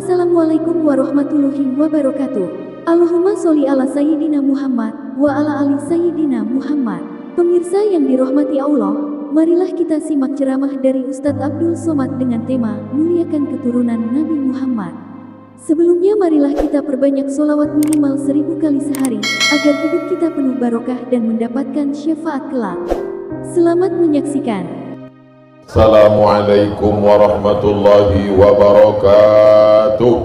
Assalamualaikum warahmatullahi wabarakatuh. Allahumma sholli ala Sayyidina Muhammad wa ala ali Sayyidina Muhammad. Pemirsa yang dirahmati Allah, marilah kita simak ceramah dari Ustadz Abdul Somad dengan tema Muliakan Keturunan Nabi Muhammad. Sebelumnya marilah kita perbanyak sholawat minimal 1000 kali sehari, agar hidup kita penuh barokah dan mendapatkan syafaat kelak. Selamat menyaksikan. Assalamualaikum warahmatullahi wabarakatuh.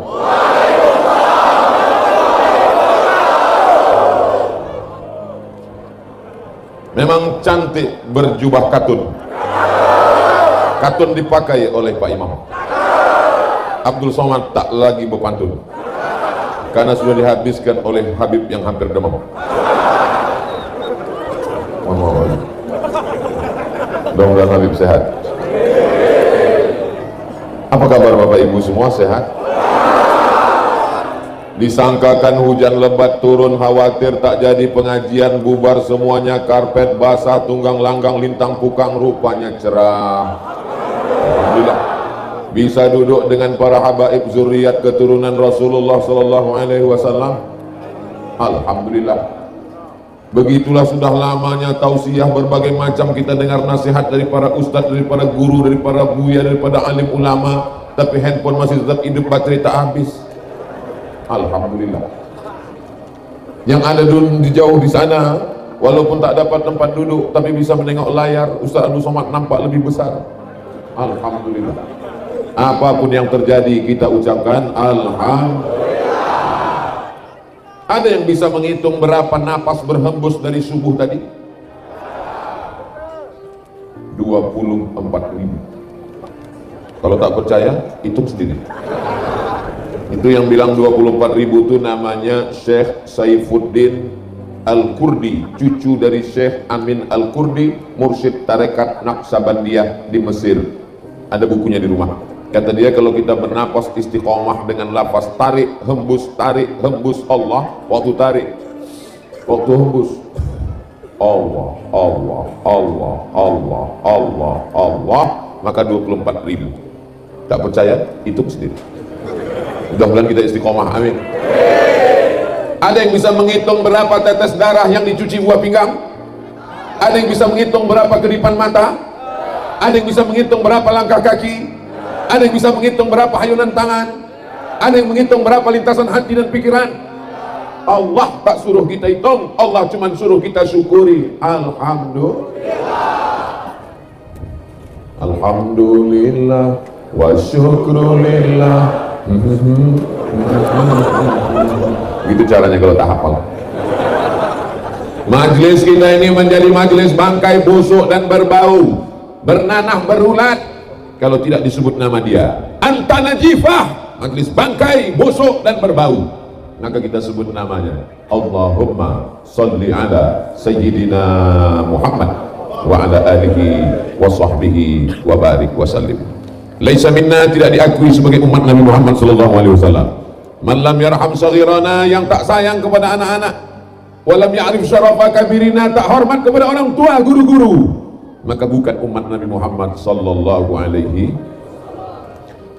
Memang cantik berjubah katun. Katun dipakai oleh Pak Imam. Abdul Somad tak lagi berpantun, karena sudah dihabiskan oleh Habib yang hampir demam. Mohon maaf. Mudah-mudahan Habib sehat. Apa kabar Bapak Ibu semua, sehat? Disangkakan hujan lebat turun, khawatir tak jadi pengajian, bubar semuanya, karpet basah, tunggang langgang lintang pukang, rupanya cerah. Alhamdulillah bisa duduk dengan para habaib zuriat keturunan Rasulullah sallallahu alaihi wasallam. Alhamdulillah. Begitulah sudah lamanya tausiah berbagai macam, kita dengar nasihat dari para ustadz, dari para guru, dari para buya, daripada alim ulama, tapi handphone masih tetap hidup, baterai tak habis. Alhamdulillah. Yang ada dulu di jauh di sana, walaupun tak dapat tempat duduk, tapi bisa menengok layar, Ustaz Abdul Somad nampak lebih besar. Alhamdulillah. Apapun yang terjadi, kita ucapkan Alhamdulillah. Ada yang bisa menghitung berapa napas berhembus dari subuh tadi? 24.000. Kalau tak percaya, hitung sendiri. Itu yang bilang 24.000 itu namanya Syekh Saifuddin Al-Kurdi, cucu dari Syekh Amin Al-Kurdi, mursyid tarekat Naqsabandiyah di Mesir. Ada bukunya di rumah. Kata dia, kalau kita bernapas istiqomah dengan lafaz tarik hembus Allah, waktu tarik, waktu hembus Allah, Allah, Allah, Allah, Allah, Allah, maka 24.000. Tak percaya? Hitung sendiri. Mudah-mudahan kita istiqomah, amin. Ada yang bisa menghitung berapa tetes darah yang dicuci buah pinggang? Ada yang bisa menghitung berapa kedipan mata? Ada yang bisa menghitung berapa langkah kaki? Ada yang bisa menghitung berapa hayunan tangan? Ada yang menghitung berapa lintasan hati dan pikiran? Allah tak suruh kita hitung, Allah cuma suruh kita syukuri. Alhamdulillah. Alhamdulillah wa syukrulillah. Gitu caranya kalau tak hafal. Majlis kita ini menjadi majlis bangkai busuk dan berbau, bernanah berulat kalau tidak disebut nama dia. Anta najifah, majlis bangkai, busuk dan berbau, maka kita sebut namanya. Allahumma salli ala Sayyidina Muhammad wa ala alihi wa sahbihi wa barik wa sallim. Laisa minna, tidak diakui sebagai umat Nabi Muhammad sallallahu alaihi wasallam, man lam yarham saghirana, yang tak sayang kepada anak-anak, wa lam ya'rif syarafa kabirina, tak hormat kepada orang tua, guru-guru, maka bukan umat Nabi Muhammad sallallahu alaihi.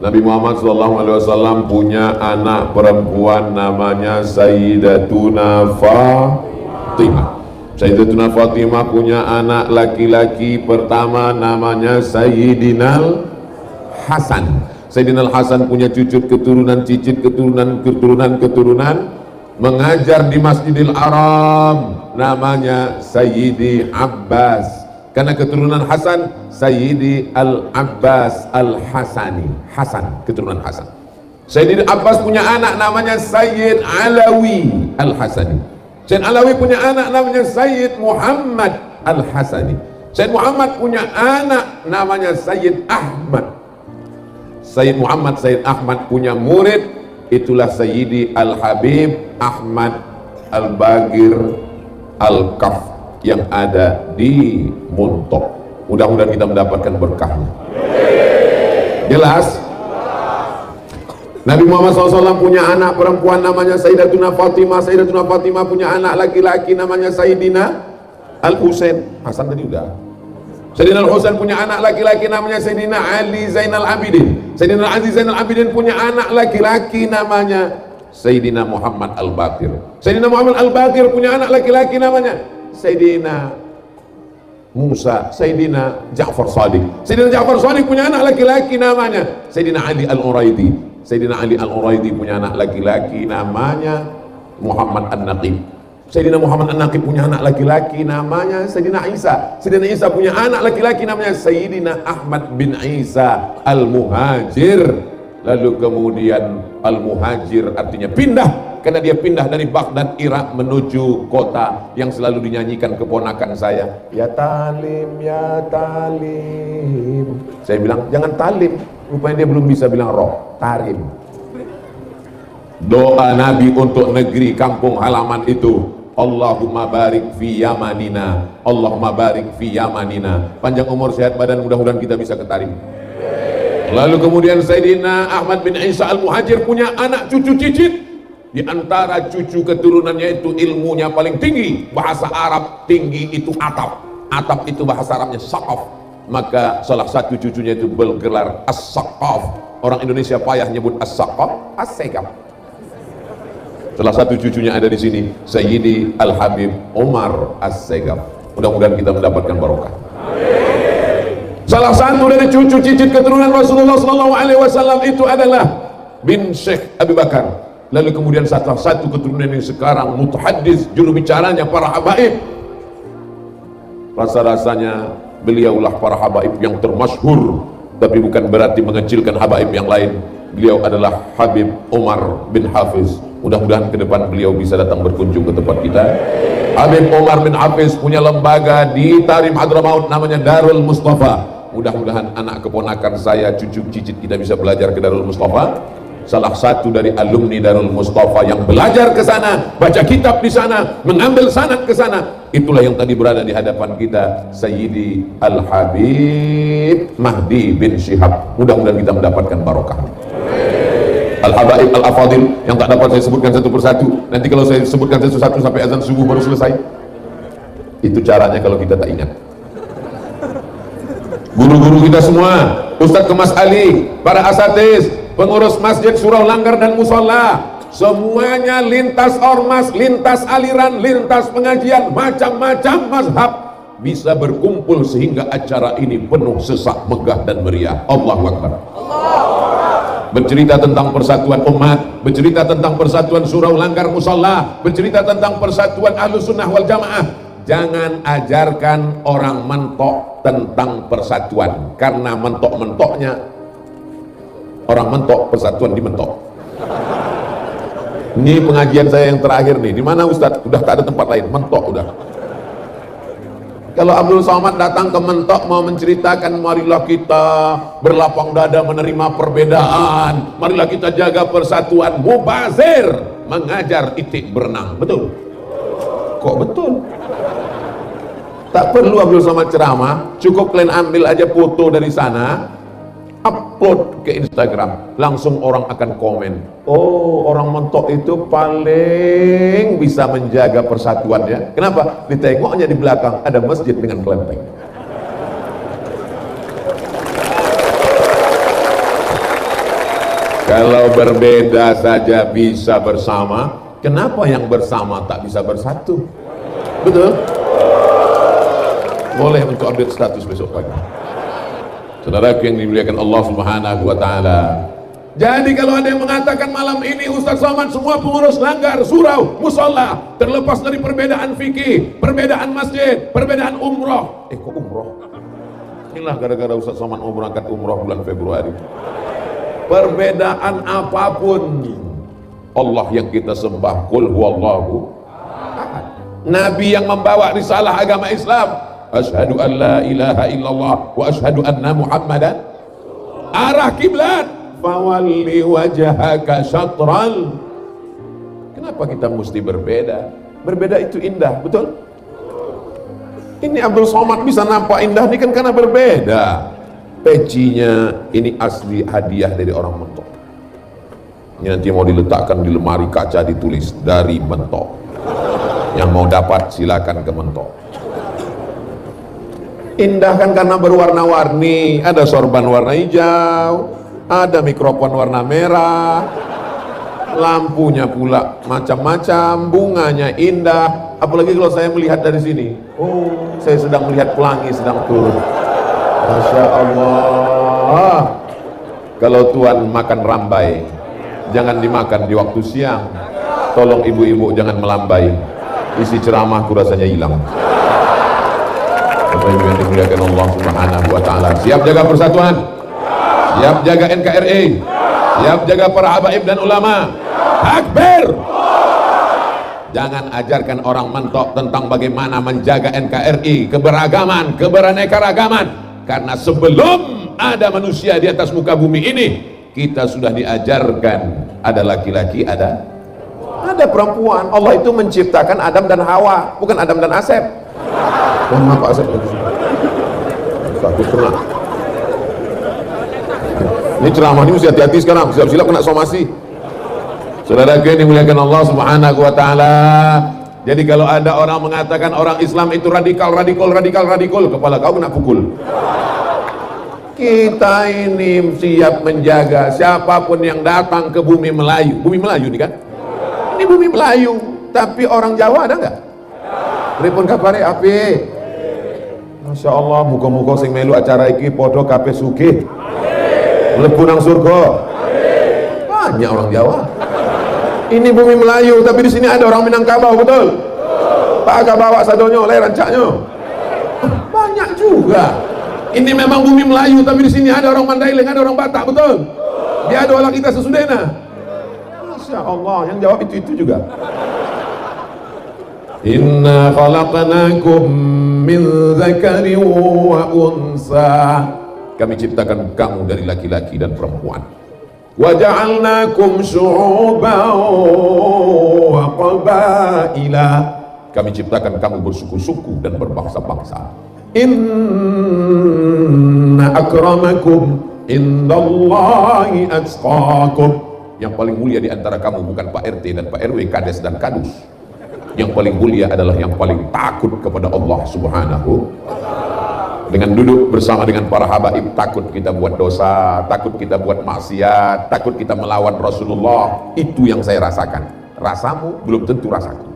Nabi Muhammad sallallahu alaihi wasallam punya anak perempuan namanya Sayyidatuna Fatimah. Sayyidatuna Fatimah punya anak laki-laki pertama namanya Sayyidinal Hasan. Sayyidinal Hasan punya cucut keturunan, cicit keturunan, mengajar di Masjidil Haram, namanya Sayyidi Abbas. Karena keturunan Hasan, Sayyidi Al-Abbas Al-Hasani, Hasan, keturunan Hasan. Sayyidi Abbas punya anak namanya Sayyid Alawi Al-Hasani. Sayyid Alawi punya anak namanya Sayyid Muhammad Al-Hasani. Sayyid Muhammad punya anak namanya Sayyid Ahmad. Sayyid Muhammad, Sayyid Ahmad punya murid, itulah Sayyidi Al-Habib Ahmad Al-Bagir Al-Kaf yang ada di Muntok. Mudah-mudahan kita mendapatkan berkahnya. Jelas? Nabi Muhammad SAW punya anak perempuan namanya Sayyidatuna Fatimah. Sayyidatuna Fatimah punya anak laki-laki namanya Sayyidina Al-Husain. Hasan tadi udah. Sayyidina Al-Husain punya anak laki-laki namanya Sayyidina Ali Zainal Abidin. Sayyidina Ali Zainal Abidin punya anak laki-laki namanya Sayyidina Muhammad Al-Baqir. Sayyidina Muhammad Al-Baqir punya anak laki-laki namanya Sayyidina Musa, Sayyidina Ja'far Shadiq. Sayyidina Ja'far Shadiq punya anak laki-laki namanya Sayyidina Ali Al-Uraidi. Sayyidina Ali Al-Uraidi punya anak laki-laki namanya Muhammad An-Naqib. Sayyidina Muhammad An-Naqib punya anak laki-laki namanya Sayyidina Isa. Sayyidina Isa punya anak laki-laki namanya Sayyidina Ahmad bin Isa Al-Muhajir. Lalu kemudian Al-Muhajir artinya pindah, karena dia pindah dari Baghdad Irak menuju kota yang selalu dinyanyikan keponakan saya, ya talim, ya talim. Saya bilang jangan talim, rupanya dia belum bisa bilang roh, tarim. Doa Nabi untuk negeri kampung halaman itu, Allahumma barik fi yamanina, Allahumma barik fi yamanina. Panjang umur sehat badan, mudah-mudahan kita bisa ke Tarim. Lalu kemudian Sayyidina Ahmad bin Isa Al-Muhajir punya anak cucu cicit. Di antara cucu keturunannya itu ilmunya paling tinggi, bahasa Arab tinggi itu atap. Atap itu bahasa Arabnya saqaf. Maka salah satu cucunya itu bergelar as-saqaf. Orang Indonesia payah nyebut as-saqaf, as-segaf. Salah satu cucunya ada di sini, Sayyidi Al-Habib Umar As-Segaf. Mudah-mudahan kita mendapatkan barokah. Salah satu dari cucu cicit keturunan Rasulullah SAW itu adalah bin Syekh Abu Bakar. Lalu kemudian salah satu keturunan yang sekarang mutahaddis, juru bicaranya para habaib. Rasa-rasanya beliaulah para habaib yang termasyhur, tapi bukan berarti mengecilkan habaib yang lain. Beliau adalah Habib Umar bin Hafiz. Mudah-mudahan ke depan beliau bisa datang berkunjung ke tempat kita. Habib Umar bin Hafiz punya lembaga di Tarim Hadramaut namanya Darul Mustafa. Mudah-mudahan anak keponakan saya, cucu cicit kita bisa belajar ke Darul Mustafa. Salah satu dari alumni Darul Mustafa yang belajar ke sana, baca kitab di sana, mengambil sanad ke sana, itulah yang tadi berada di hadapan kita, Sayyidi Al-Habib Mahdi bin Syihab. Mudah-mudahan kita mendapatkan barokah. Al-Habaib Al-Afadil yang tak dapat saya sebutkan satu persatu. Nanti kalau saya sebutkan satu-satu sampai azan subuh baru selesai. Itu caranya kalau kita tak ingat. Guru-guru kita semua, Ustadz Kemas Ali, para asatiz, pengurus masjid, surau, langgar dan musola, semuanya lintas ormas, lintas aliran, lintas pengajian, macam-macam mazhab bisa berkumpul sehingga acara ini penuh sesak, megah dan meriah. Allahu Akbar. Bercerita tentang persatuan umat, bercerita tentang persatuan surau, langgar, musola, bercerita tentang persatuan Ahlus Sunnah wal Jamaah. Jangan ajarkan orang mentok tentang persatuan, karena mentok-mentoknya orang mentok, persatuan dimentok. Ini pengajian saya yang terakhir nih. Di mana Ustadz? Udah tak ada tempat lain, mentok udah. Kalau Abdul Somad datang ke Mentok mau menceritakan, marilah kita berlapang dada menerima perbedaan, marilah kita jaga persatuan. Mubazir mengajar itik berenang, betul? Kok betul? Tak perlu Abdul Somad ceramah, cukup kalian ambil aja foto dari sana, upload ke Instagram, langsung orang akan komen, oh orang Mentok itu paling bisa menjaga persatuannya. Kenapa? Ditengoknya di belakang ada masjid dengan kelenteng. Kalau berbeda saja bisa bersama, kenapa yang bersama tak bisa bersatu? Betul? Boleh untuk update status besok pagi. Saudaraku yang dimuliakan Allah Subhanahu wa taala. Jadi kalau ada yang mengatakan malam ini Ustaz Somad semua pengurus langgar, surau, musola terlepas dari perbedaan fikih, perbedaan masjid, perbedaan umroh. Kok umroh? Inilah gara-gara Ustaz Somad mau berangkat umroh bulan Februari. Perbedaan apapun, Allah yang kita sembah, qul huwallahu ahad. Nabi yang membawa risalah agama Islam, asyhadu an la ilaha illallah wa asyhadu anna muhammadan. Arah kiblat, fawalli wajhaka syatral. Kenapa kita mesti berbeda? Berbeda itu indah, betul? Ini Abdul Somad bisa nampak indah ini kan karena berbeda. Pecinya ini asli hadiah dari orang Mentok. Ini nanti mau diletakkan di lemari kaca ditulis dari Mentok. Yang mau dapat silakan ke Mentok. Indah kan karena berwarna-warni, ada sorban warna hijau, Ada mikrofon warna merah, lampunya pula macam-macam, bunganya indah. Apalagi kalau saya melihat dari sini, oh, saya sedang melihat pelangi sedang turun. Masya Allah. Kalau Tuhan makan rambai, jangan dimakan di waktu siang. Tolong ibu-ibu jangan melambai, isi ceramahku rasanya hilang. Bapak Ibu yang dimuliakan Allah Subhanahu wa taala, siap jaga persatuan, siap jaga NKRI, siap jaga para habaib dan ulama. Takbir. Jangan ajarkan orang mentok tentang bagaimana menjaga NKRI, keberagaman, keberaneka-ragaman. Karena sebelum ada manusia di atas muka bumi ini, kita sudah diajarkan ada laki-laki, ada perempuan. Allah itu menciptakan Adam dan Hawa, bukan Adam dan Asep. Mohon maaf Pak Asep. Takut kena. Ini ceramah ini mesti hati-hati sekarang, siap-siap kena somasi. Saudara yang dimuliakan Allah Subhanahu wa taala. Jadi kalau ada orang mengatakan orang Islam itu radikal, kepala kau kena pukul. Kita ini siap menjaga siapapun yang datang ke bumi Melayu. Bumi Melayu ini kan? Ini bumi Melayu, tapi orang Jawa ada nggak? Pripun kabare api? Masya Allah, muka-muka sing melu acara iki podo kabeh sugih. Mlebu nang surga. Banyak orang Jawa. Ini bumi Melayu, tapi di sini ada orang Minangkabau, betul? Pak agak bawa sadonyo, oleh rancaknya. Banyak juga. Ini memang bumi Melayu, tapi di sini ada orang Mandailing, ada orang Batak, betul? Dia ada orang kita sesudena. Masya Allah, yang jawab itu juga. Inna khalaqnakum min dzakarin wa unsa. Kami ciptakan kamu dari laki-laki dan perempuan. Wa ja'alnakum syu'uban wa qabaila. Kami ciptakan kamu bersuku-suku dan berbangsa-bangsa. Inna akramakum indallahi atqakum. Yang paling mulia di antara kamu bukan Pak RT dan Pak RW, Kades dan Kadus. Yang paling mulia adalah yang paling takut kepada Allah Subhanahu. Dengan duduk bersama dengan para habaib, takut kita buat dosa, takut kita buat maksiat, takut kita melawan Rasulullah. Itu yang saya rasakan. Rasamu belum tentu rasaku.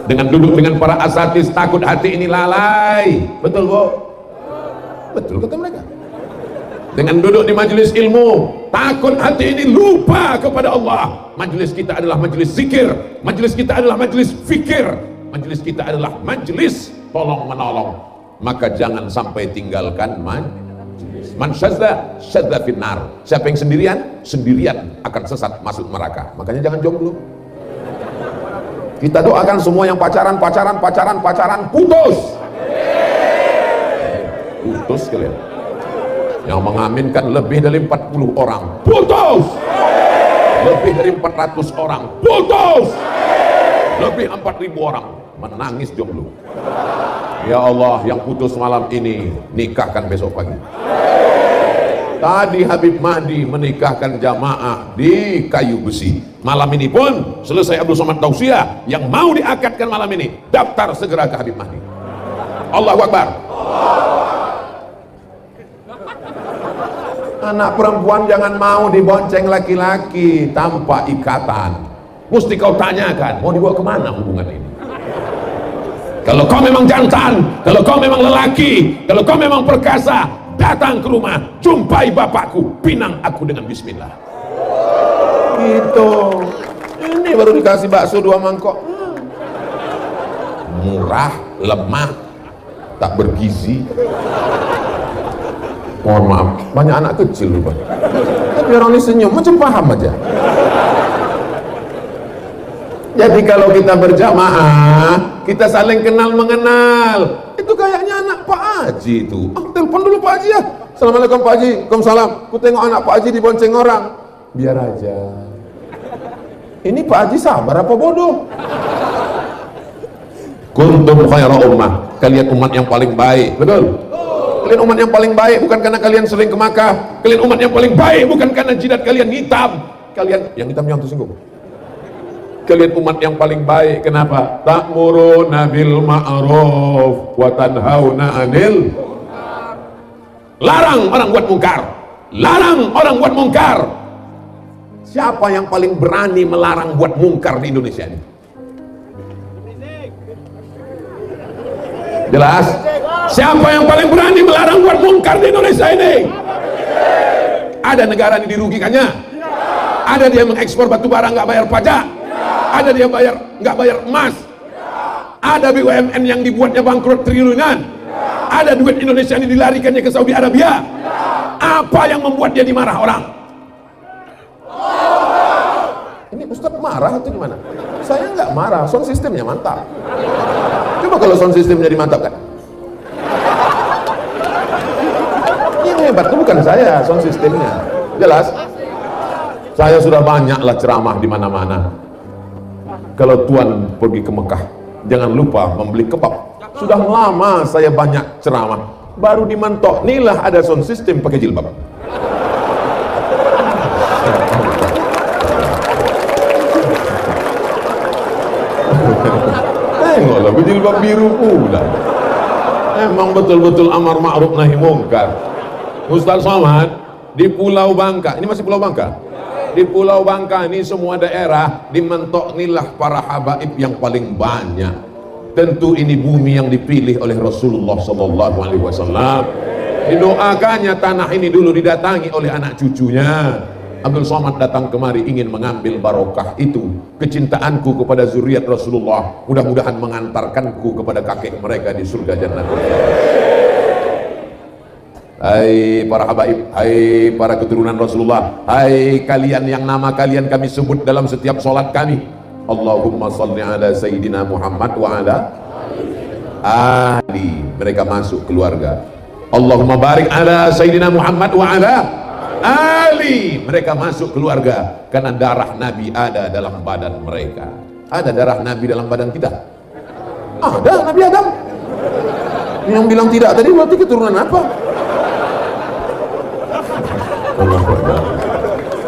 Dengan duduk dengan para asatis, takut hati ini lalai. Betul Bu? Betul kata mereka. Dengan duduk di majelis ilmu, takut hati ini lupa kepada Allah. Majelis kita adalah majelis zikir, majelis kita adalah majelis fikir, majelis kita adalah majelis tolong menolong. Maka jangan sampai tinggalkan majelis. Man syadza syadza finnar. Siapa yang sendirian akan sesat masuk neraka. Makanya jangan jomblo. Kita doakan semua yang pacaran putus. Putus kalian. Yang mengaminkan lebih dari 40 orang putus. Lebih dari 400 orang putus. Lebih 4.000 orang menangis jomblo. Ya Allah, yang putus malam ini nikahkan besok pagi. Tadi Habib Mahdi menikahkan jamaah di Kayu Besi. Malam ini pun selesai Abdul Somad Tausiah, yang mau diakadkan malam ini daftar segera ke Habib Mahdi. Allahu Akbar. Anak perempuan jangan mau dibonceng laki-laki tanpa ikatan. Mesti kau tanyakan, mau dibawa kemana hubungan ini? Kalau kau memang jantan, kalau kau memang lelaki, kalau kau memang perkasa, datang ke rumah, jumpai bapakku, pinang aku dengan bismillah. Gitu. Ini baru dikasih bakso 2 mangkok. Murah, lemah, tak bergizi. Mohon maaf, banyak anak kecil lupa. Tapi orang ini senyum, macam paham aja. Jadi kalau kita berjamaah, kita saling kenal mengenal. Itu kayaknya anak Pak Haji itu. Telepon dulu Pak Haji ya. Assalamualaikum Pak Haji. Waalaikumsalam. Ku tengok anak Pak Haji dibonceng orang. Biar aja. Ini Pak Haji sabar apa bodoh? Kuntum khaira ummah. Kalian umat yang paling baik. Betul? Kalian umat yang paling baik bukan karena kalian sering ke Makkah. Kalian umat yang paling baik bukan karena jidat kalian hitam. Kalian yang hitam yang tersinggung. Kalian umat yang paling baik. Kenapa? Ta'muruna bil ma'ruf wa tanhauna 'anil. Larang orang buat mungkar, larang orang buat mungkar. Siapa yang paling berani melarang buat mungkar di Indonesia ini? Jelas? Siapa yang paling berani melarang buat mungkar di Indonesia ini? Ada negara ini dirugikannya? Ada dia mengekspor batu bara nggak bayar pajak? Ada dia nggak bayar emas? Ada BUMN yang dibuatnya bangkrut triliunan? Ada duit Indonesia ini dilarikannya ke Saudi Arabia? Apa yang membuat dia dimarah orang? Ini Ustadz marah atau gimana? Saya nggak marah, sound sistemnya mantap. Coba kalau sound sistemnya dimantapkan. Yang hebat itu bukan saya, sound sistemnya. Jelas? Saya sudah banyaklah ceramah di mana-mana. Kalau Tuan pergi ke Mekah, jangan lupa membeli kebab. Sudah lama saya banyak ceramah. Baru di Mantok, inilah ada sound system pakai jilbab. Tengoklah, jilbab biru pula. Emang betul-betul amar ma'ruf nahi mungkar. Ustaz Somad di Pulau Bangka, ini masih Pulau Bangka? Di Pulau Bangka ini semua daerah dimentok inilah para habaib yang paling banyak. Tentu ini bumi yang dipilih oleh Rasulullah SAW. Didoakannya tanah ini dulu didatangi oleh anak cucunya. Abdul Somad datang kemari ingin mengambil barokah itu. Kecintaanku kepada zuriat Rasulullah mudah-mudahan mengantarkanku kepada kakek mereka di surga jannah. Hai para habaib, hai para keturunan Rasulullah, hai kalian yang nama kalian kami sebut dalam setiap sholat kami. Allahumma salli ala Sayyidina Muhammad wa ala ali. Mereka masuk keluarga. Allahumma barik ala Sayyidina Muhammad wa ala ali. Mereka masuk keluarga karena darah Nabi ada dalam badan mereka. Ada darah Nabi dalam badan kita? Ada Nabi Adam. Yang bilang tidak tadi berarti keturunan apa?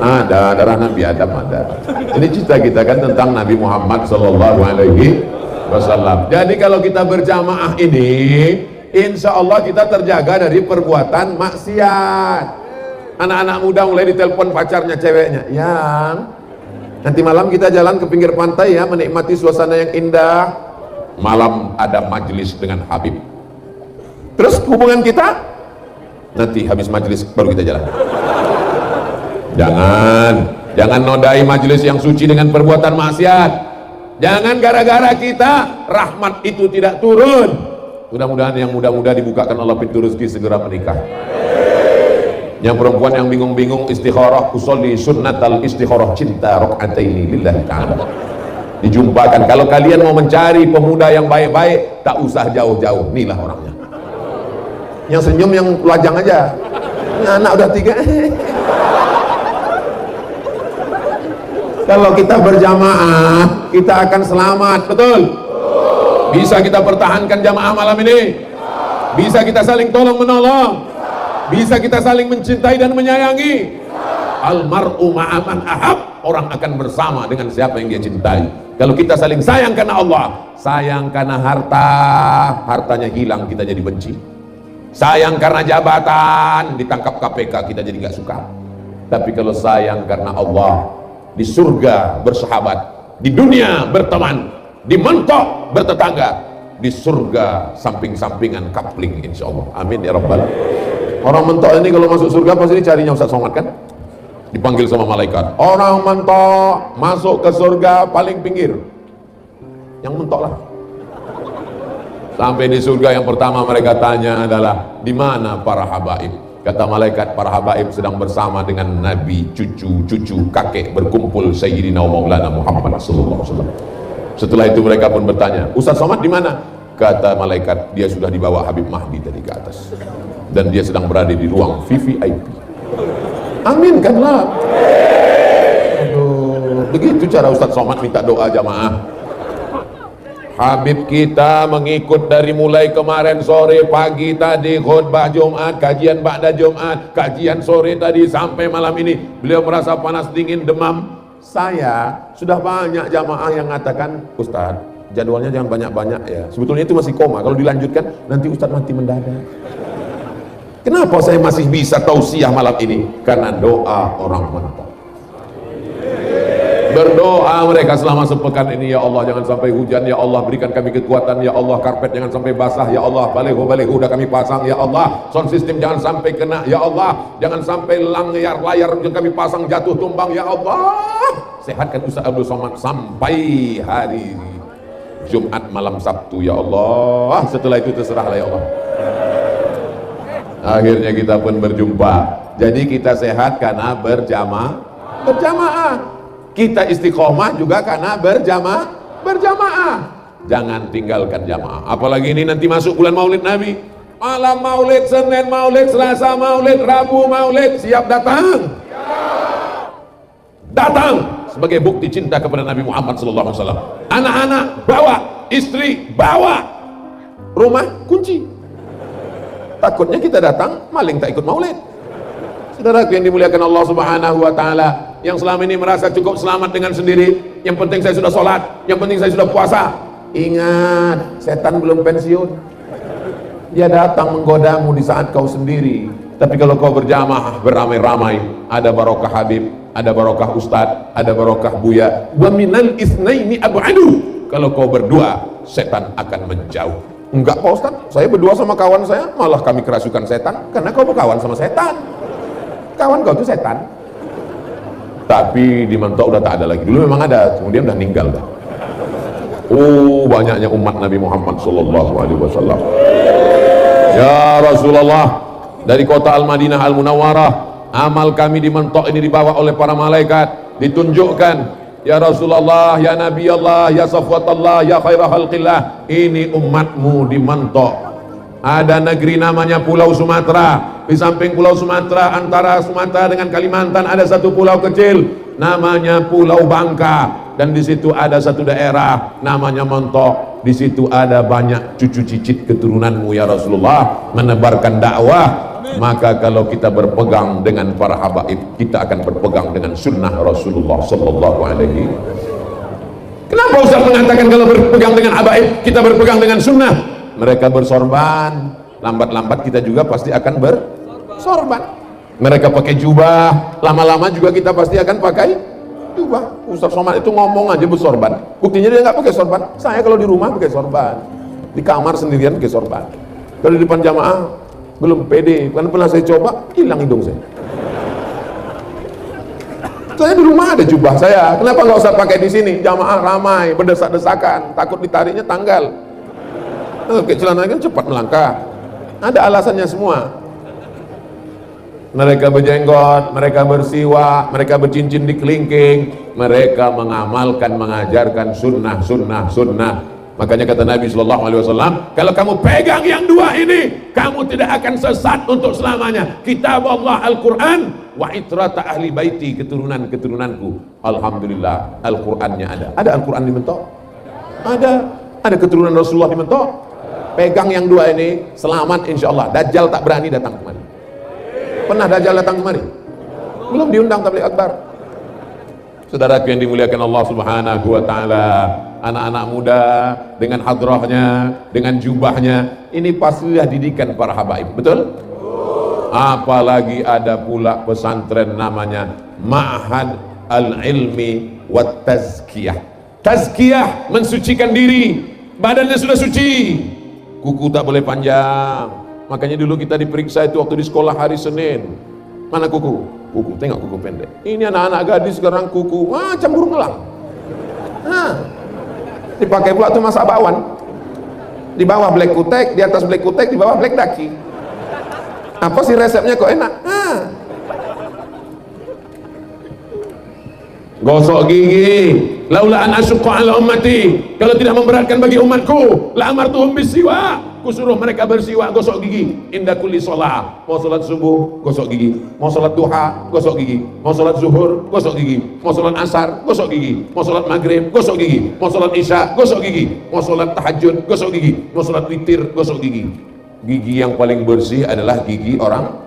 Ada darah Nabi Adam ada. Ini cerita kita kan tentang Nabi Muhammad Sallallahu Alaihi Wasallam. Jadi kalau kita berjamaah ini, insya Allah kita terjaga dari perbuatan maksiat. Anak-anak muda mulai ditelepon pacarnya ceweknya, yang nanti malam kita jalan ke pinggir pantai ya, menikmati suasana yang indah. Malam ada majelis dengan Habib. Terus hubungan kita nanti habis majelis baru kita jalan. Jangan nodai majelis yang suci dengan perbuatan maksiat. Jangan gara-gara kita rahmat itu tidak turun. Mudah-mudahan yang muda-muda dibukakan Allah pintu rezeki segera menikah. Yang perempuan yang bingung-bingung istikharah, usolli sunnatal istikharah, cinta rakaataini lillahi ta'ala. Dijumpakan. Kalau kalian mau mencari pemuda yang baik-baik, tak usah jauh-jauh, inilah orangnya. Yang senyum yang lajang aja. Ini anak udah 3. Kalau kita berjamaah, kita akan selamat, betul? Bisa kita pertahankan jamaah malam ini? Bisa kita saling tolong menolong? Bisa kita saling mencintai dan menyayangi? Almar'u ma'aman ahab. Orang akan bersama dengan siapa yang dia cintai. Kalau kita saling sayang karena Allah, sayang karena harta, hartanya hilang kita jadi benci. Sayang karena jabatan, ditangkap KPK kita jadi gak suka. Tapi kalau sayang karena Allah, di surga bersahabat, di dunia berteman, di mentok bertetangga, di surga samping-sampingan kapling insya Allah. Amin ya rabbal. Orang mentok ini kalau masuk surga pasti carinya Ustaz Somad kan? Dipanggil sama malaikat. Orang mentok masuk ke surga paling pinggir. Yang mentok lah. Sampai di surga yang pertama mereka tanya adalah di mana para habaib? Kata malaikat, para habaib sedang bersama dengan Nabi, cucu-cucu, kakek berkumpul Sayyidina Maulana Muhammad sallallahu alaihi wasallam. Setelah itu mereka pun bertanya, Ustaz Somad di mana? Kata malaikat, dia sudah dibawa Habib Mahdi tadi ke atas. Dan dia sedang berada di ruang VVIP. Amin kanlah. Aduh, begitu cara Ustaz Somad minta doa jamaah. Habib kita mengikut dari mulai kemarin sore, pagi tadi khutbah Jumat, kajian ba'da Jumat, kajian sore tadi sampai malam ini. Beliau merasa panas dingin, demam. Saya sudah banyak jamaah yang mengatakan, Ustaz, jadwalnya jangan banyak-banyak ya. Sebetulnya itu masih koma. Kalau dilanjutkan nanti Ustaz mati mendadak. Kenapa saya masih bisa tausiah malam ini? Karena doa orang mentok. Berdoa mereka selama sepekan ini, ya Allah jangan sampai hujan, ya Allah berikan kami kekuatan, ya Allah karpet jangan sampai basah, ya Allah baliho udah kami pasang, ya Allah sound system jangan sampai kena, ya Allah jangan sampai layar yang kami pasang jatuh tumbang, ya Allah sehatkan Ustaz Abdul Somad sampai hari Jumat malam Sabtu, ya Allah setelah itu terserahlah ya Allah. Akhirnya kita pun berjumpa. Jadi kita sehat karena berjamaah. Kita istiqomah juga karena berjamaah. Jangan tinggalkan jamaah. Apalagi ini nanti masuk bulan Maulid Nabi. Malam Maulid, Senin Maulid, Selasa Maulid, Rabu Maulid. Siap datang? Datang sebagai bukti cinta kepada Nabi Muhammad SAW. Anak-anak bawa, istri bawa, rumah kunci. Takutnya kita datang maling tak ikut Maulid. Saudaraku yang dimuliakan Allah Subhanahu wa taala, yang selama ini merasa cukup selamat dengan sendiri, yang penting saya sudah sholat, yang penting saya sudah puasa. Ingat, setan belum pensiun. Dia datang menggodamu di saat kau sendiri. Tapi kalau kau berjamaah, beramai-ramai, ada barokah Habib, ada barokah Ustadz, ada barokah Buya. Wa minal itsnaini ab'adu. Kalau kau berdua, setan akan menjauh. Enggak Pak Ustadz, saya berdua sama kawan saya, malah kami kerasukan setan, karena kau berkawan sama setan. Kawan kau itu setan. Tapi di Mentok udah tak ada lagi. Dulu memang ada, kemudian udah meninggal dah. Oh, banyaknya umat Nabi Muhammad sallallahu alaihi wasallam. Ya Rasulullah, dari kota Al-Madinah Al-Munawwarah, amal kami di Mentok ini dibawa oleh para malaikat, ditunjukkan, ya Rasulullah, ya Nabi Allah, ya Safwatullah, ya khairah khalqillah, ini umatmu di Mentok. Ada negeri namanya Pulau Sumatera. Di samping Pulau Sumatera, antara Sumatera dengan Kalimantan ada satu pulau kecil namanya Pulau Bangka, dan di situ ada satu daerah namanya Mentok. Di situ ada banyak cucu cicit keturunanmu ya Rasulullah menebarkan dakwah. Maka kalau kita berpegang dengan para habaib, kita akan berpegang dengan sunnah Rasulullah sallallahu alaihi. Kenapa Ustaz mengatakan kalau berpegang dengan habaib kita berpegang dengan sunnah? Mereka bersorban, lambat-lambat kita juga pasti akan bersorban. Mereka pakai jubah, lama-lama juga kita pasti akan pakai jubah. Ustaz Somad itu ngomong aja bersorban, buktinya dia nggak pakai sorban. Saya kalau di rumah pakai sorban, di kamar sendirian pakai sorban. Kalau di depan jamaah belum pede, karena pernah saya coba hilang hidung saya. Saya di rumah ada jubah saya, kenapa nggak usah pakai di sini? Jamaah ramai, berdesak-desakan, takut ditariknya tanggal. Oke, celana kan cepat melangkah. Ada alasannya semua. Mereka berjenggot, mereka bersiwak, mereka bercincin di kelingking, mereka mengamalkan, mengajarkan sunnah. Makanya kata Nabi SAW, kalau kamu pegang yang dua ini, kamu tidak akan sesat untuk selamanya. Kitab Allah Al-Quran, wa itrata ahli baiti, keturunanku. Alhamdulillah, Al-Qurannya ada. Ada Al-Quran di Mentok? Ada keturunan Rasulullah di Mentok? Pegang yang dua ini, selamat insya Allah. Dajjal tak berani datang kemari. Pernah Dajjal datang kemari? Belum diundang tabligh akbar. Saudaraku yang dimuliakan Allah Subhanahu wa taala, anak-anak muda dengan hadrahnya, dengan jubahnya, ini pastilah didikan para habaib, betul? Apalagi ada pula pesantren namanya Ma'had Al-Ilmi wat Tazkiyah. Tazkiyah, mensucikan diri, badannya sudah suci, kuku tak boleh panjang. Makanya dulu kita diperiksa itu waktu di sekolah hari Senin. Mana kuku? Kuku, tengok kuku pendek. Ini anak-anak gadis sekarang kuku macam burung elang. Dipakai pula tuh masak bakwan. Di bawah black kutek, di atas black kutek, di bawah black daki. Apa sih resepnya kok enak? Gosok gigi, laula an asyqa ala ummati, kalau tidak memberatkan bagi umatku, la amartuhum bisiwak, kusuruh mereka bersiwak, gosok gigi inda kulli shalah. Mau salat subuh gosok gigi, mau salat duha gosok gigi, mau salat zuhur gosok gigi, mau salat asar gosok gigi, mau salat maghrib gosok gigi, mau salat isya gosok gigi, mau salat tahajud gosok gigi, mau salat witir gosok gigi. Gigi yang paling bersih adalah gigi orang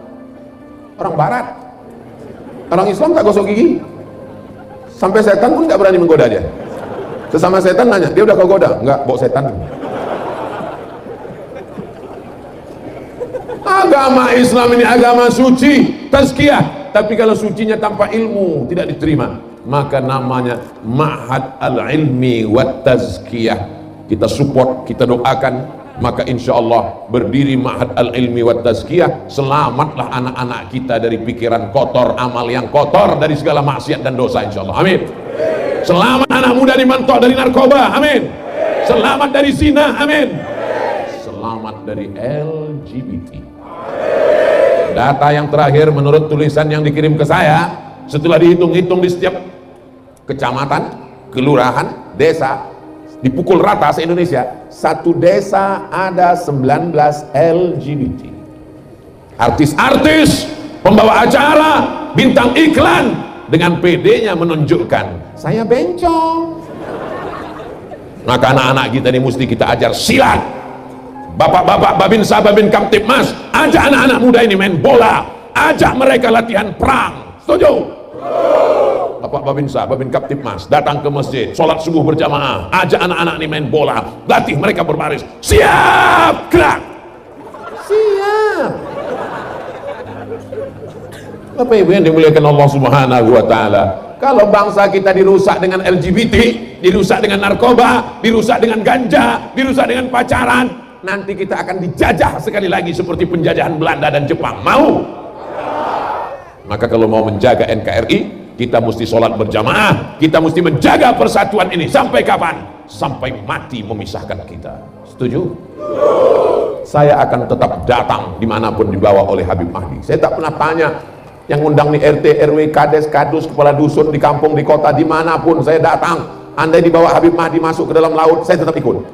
barat. Orang Islam tak gosok gigi. Sampai setan pun nggak berani menggoda dia. Sesama setan nanya, dia udah kau goda? Enggak, bawa setan. Agama Islam ini agama suci, tazkiyah. Tapi kalau sucinya tanpa ilmu tidak diterima, maka namanya Ma'had al-Ilmi wat Tazkiyah. Kita support, kita doakan, maka insya Allah berdiri Ma'had al-Ilmi wat Tazkiyah. Selamatlah anak-anak kita dari pikiran kotor, amal yang kotor, dari segala maksiat dan dosa, insya Allah. Amin. Selamat anak muda dimantok dari narkoba, amin. Selamat dari zina, amin. Selamat dari LGBT. Data yang terakhir menurut tulisan yang dikirim ke saya, setelah dihitung-hitung di setiap kecamatan, kelurahan, desa, dipukul rata se-Indonesia, satu desa ada 19 LGBT. Artis-artis, pembawa acara, bintang iklan, dengan PD-nya menunjukkan saya bencong. Maka anak-anak kita ini mesti kita ajar silat. Bapak-bapak, babinsa, babin kamtibmas, ajak anak-anak muda ini main bola, ajak mereka latihan perang. Setuju? Bapak babinsa, babin kamtibmas datang ke masjid, sholat subuh berjamaah, ajak anak-anak ini main bola, latih mereka berbaris. Siap, gerak. Siap. Bapak Ibu yang dimuliakan Allah Subhanahu wa taala, kalau bangsa kita dirusak dengan LGBT, dirusak dengan narkoba, dirusak dengan ganja, dirusak dengan pacaran, nanti kita akan dijajah sekali lagi seperti penjajahan Belanda dan Jepang. Mau? Maka kalau mau menjaga NKRI, kita mesti sholat berjamaah, kita mesti menjaga persatuan ini. Sampai kapan? Sampai mati memisahkan kita. Setuju? Saya akan tetap datang dimanapun dibawa oleh Habib Mahdi. Saya tak pernah tanya yang undang nih RT, RW, Kades, Kadus, kepala dusun di kampung, di kota, dimanapun saya datang. Andai dibawa Habib Mahdi masuk ke dalam laut, saya tetap ikut.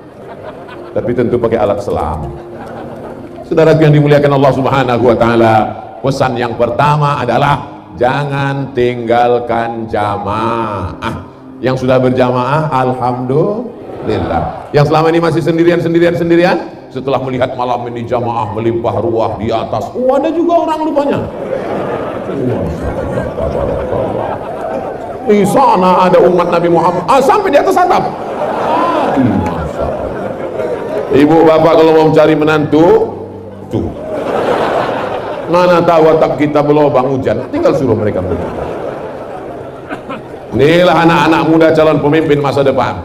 Tapi tentu pakai alat selam. Saudara yang dimuliakan Allah Subhanahu wa taala, pesan yang pertama adalah jangan tinggalkan jamaah. Yang sudah berjamaah, alhamdulillah. Yang selama ini masih sendirian, setelah melihat malam ini jamaah melimpah ruah di atas, ada juga orang lupanya. Di sana ada umat Nabi Muhammad, sampai di atas atap. Ibu bapak kalau mau mencari menantu, tuh, mana tahu atap kita berlubang hujan, tinggal suruh mereka berangkat. Inilah anak-anak muda calon pemimpin masa depan.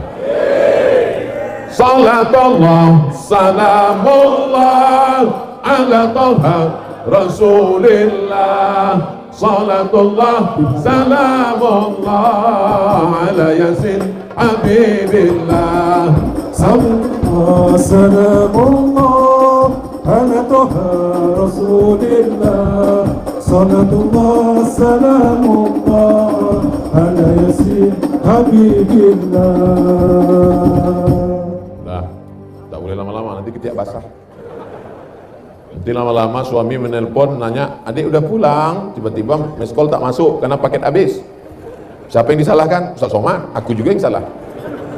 Salatullah, salamullah ala Taha Rasulillah. Salatullah, salamullah ala Yasin Habibillah. Salamullah, salamullah ala Taha Rasulillah. Salatullah, salamullah ala Yasin Habibillah. Tak boleh lama-lama, nanti ketiak basah. Nanti lama-lama suami menelpon nanya, adik udah pulang, tiba-tiba miss call tak masuk karena paket habis. Siapa yang disalahkan? Ustaz Somad, aku juga yang salah.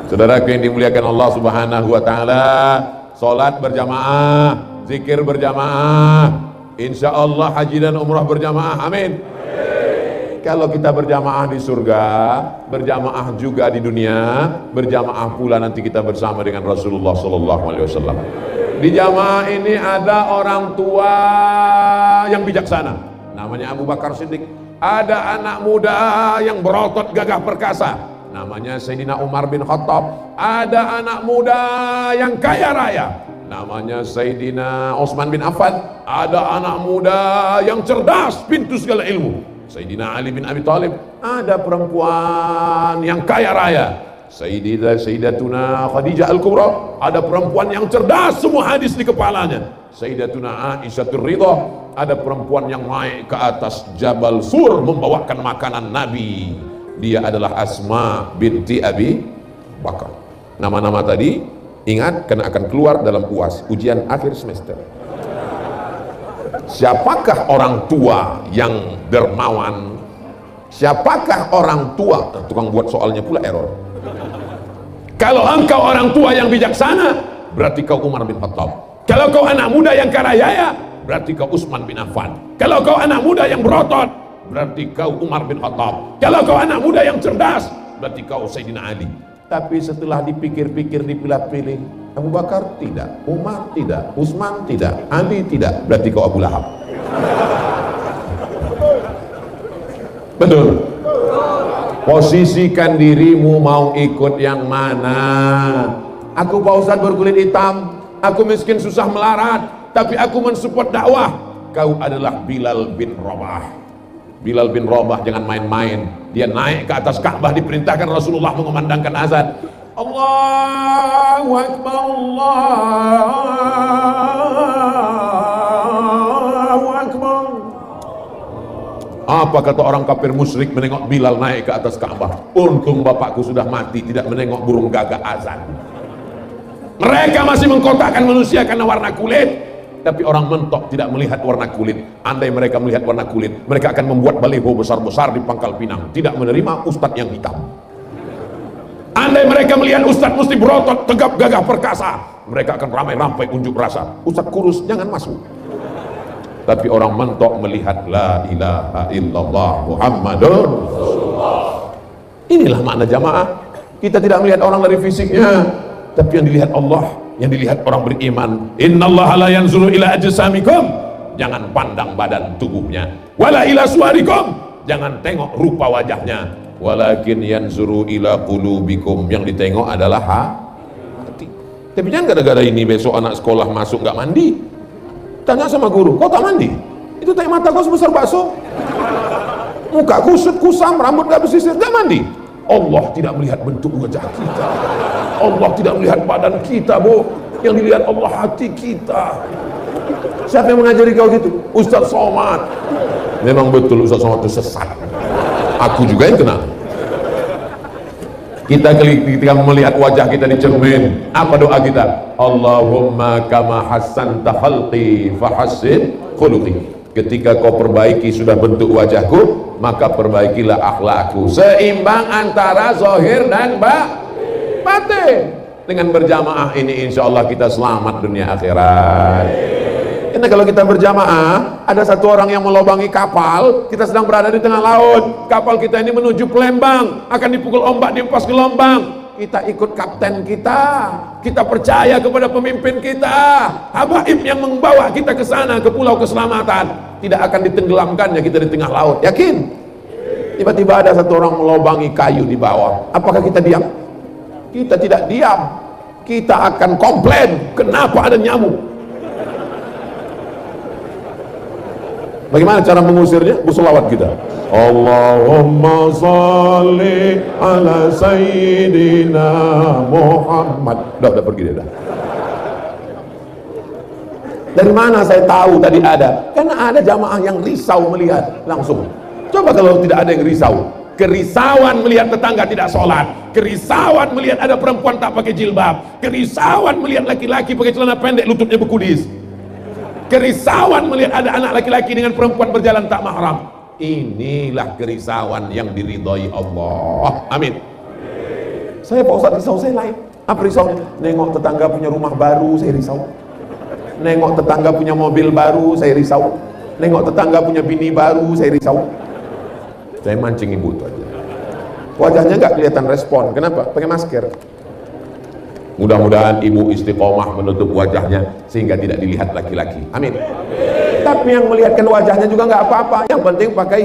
Saudara yang dimuliakan Allah Subhanahu wa taala, salat berjamaah, zikir berjamaah, insya Allah haji dan umrah berjamaah, amin. Kalau kita berjamaah di surga, berjamaah juga di dunia, berjamaah pula nanti kita bersama dengan Rasulullah SAW. Di jamaah ini ada orang tua yang bijaksana, namanya Abu Bakar Siddiq. Ada anak muda yang berotot gagah perkasa, namanya Sayyidina Umar bin Khattab. Ada anak muda yang kaya raya, namanya Sayyidina Utsman bin Affan. Ada anak muda yang cerdas, pintu segala ilmu, Sayyidina Ali bin Abi Thalib. Ada perempuan yang kaya raya, Sayyidatuna Khadijah Al-Kubra. Ada perempuan yang cerdas, semua hadis di kepalanya, Sayyidatuna Aisyah Ridha. Ada perempuan yang naik ke atas Jabal Sur membawakan makanan Nabi, dia adalah Asma binti Abi Bakar. Nama-nama tadi ingat, karena akan keluar dalam UAS, ujian akhir semester. Siapakah orang tua yang dermawan? Siapakah orang tua? Tukang buat soalnya pula error. Kalau engkau orang tua yang bijaksana, berarti kau Umar bin Khattab. Kalau kau anak muda yang kaya, berarti kau Utsman bin Affan. Kalau kau anak muda yang berotot, berarti kau Umar bin Khattab. Kalau kau anak muda yang cerdas, berarti kau Sayyidina Ali. Tapi setelah dipikir-pikir, dipilah-pilih, Abu Bakar tidak, Umar tidak, Utsman tidak, Ali tidak. Berarti kau Abu Lahab. Betul. Posisikan dirimu mau ikut yang mana. Aku Pak Ustadz berkulit hitam, aku miskin susah melarat, tapi aku mensupport dakwah. Kau adalah Bilal bin Rabah. Bilal bin Rabah jangan main-main. Dia naik ke atas Ka'bah, diperintahkan Rasulullah mengumandangkan azan. Allahu Akbar, Allahu Akbar. Apa kata orang kafir musyrik menengok Bilal naik ke atas Ka'bah? Untung bapakku sudah mati, tidak menengok burung gagak azan. Mereka masih mengkotakkan manusia karena warna kulit, tapi orang mentok tidak melihat warna kulit. Andai mereka melihat warna kulit, mereka akan membuat baliho besar-besar di Pangkal Pinang, tidak menerima ustadz yang hitam. Andai mereka melihat ustadz mesti berotot, tegap, gagah, perkasa, mereka akan ramai-ramai unjuk rasa. Ustadz kurus jangan masuk. Tapi orang mentok melihat la ilaha illallah Muhammadur Rasulullah. Inilah makna jamaah. Kita tidak melihat orang dari fisiknya, tapi yang dilihat Allah, yang dilihat orang beriman. Innallaha la yanzuru ila ajsamikum. Jangan pandang badan tubuhnya. Wala ila suwarikum. Jangan tengok rupa wajahnya. Walakin yanzuru ila qulubikum. Yang ditengok adalah hati. Tapi jangan gara-gara ini besok anak sekolah masuk nggak mandi, tanya sama guru, kau tak mandi? Itu tai mata kau sebesar bakso, muka kusut kusam, rambut gak bersisir, gak mandi. Allah tidak melihat bentuk wajah kita, Allah tidak melihat badan kita, Bu. Yang dilihat Allah hati kita. Siapa yang mengajari kau gitu? Ustaz Somad. Memang betul Ustaz Somad itu sesat. Aku juga yang kenal. Kita ketika melihat wajah kita di cermin, apa doa kita? Allahumma kama hassanta khalqi fahassin khuluqi. Ketika kau perbaiki sudah bentuk wajahku, maka perbaikilah akhlakku. Seimbang antara zahir dan batin. Dengan berjamaah ini insya Allah kita selamat dunia akhirat. Karena kalau kita berjamaah, ada satu orang yang melobangi kapal, kita sedang berada di tengah laut, kapal kita ini menuju Palembang, akan dipukul ombak, diempas gelombang. Kita ikut kapten kita percaya kepada pemimpin kita, habaib yang membawa kita ke sana, ke pulau keselamatan. Tidak akan ditenggelamkannya kita di tengah laut, yakin? Tiba-tiba ada satu orang melobangi kayu di bawah, apakah kita diam? Kita tidak diam, kita akan komplain, kenapa ada nyamuk? Bagaimana cara mengusirnya? Berselawat kita. Allahumma sholli ala sayyidina Muhammad. Udah pergi dia dah. Dari mana saya tahu tadi ada? Karena ada jamaah yang risau melihat langsung. Coba kalau tidak ada yang risau. Kerisauan melihat tetangga tidak sholat, kerisauan melihat ada perempuan tak pakai jilbab, kerisauan melihat laki-laki pakai celana pendek lututnya bekudis, kerisauan melihat ada anak laki-laki dengan perempuan berjalan tak mahram. Inilah kerisauan yang diridhoi Allah. Amin. Saya Pak Ustadz risau saya lain. Apa risaunya? Nengok tetangga punya rumah baru, saya risau. Nengok tetangga punya mobil baru, saya risau. Nengok tetangga punya bini baru, saya risau. Saya mancing ibu itu aja. Wajahnya nggak kelihatan respon. Kenapa? Pakai masker. Mudah-mudahan ibu istiqomah menutup wajahnya sehingga tidak dilihat laki-laki. Amin. Tapi yang melihatkan wajahnya juga nggak apa-apa. Yang penting pakai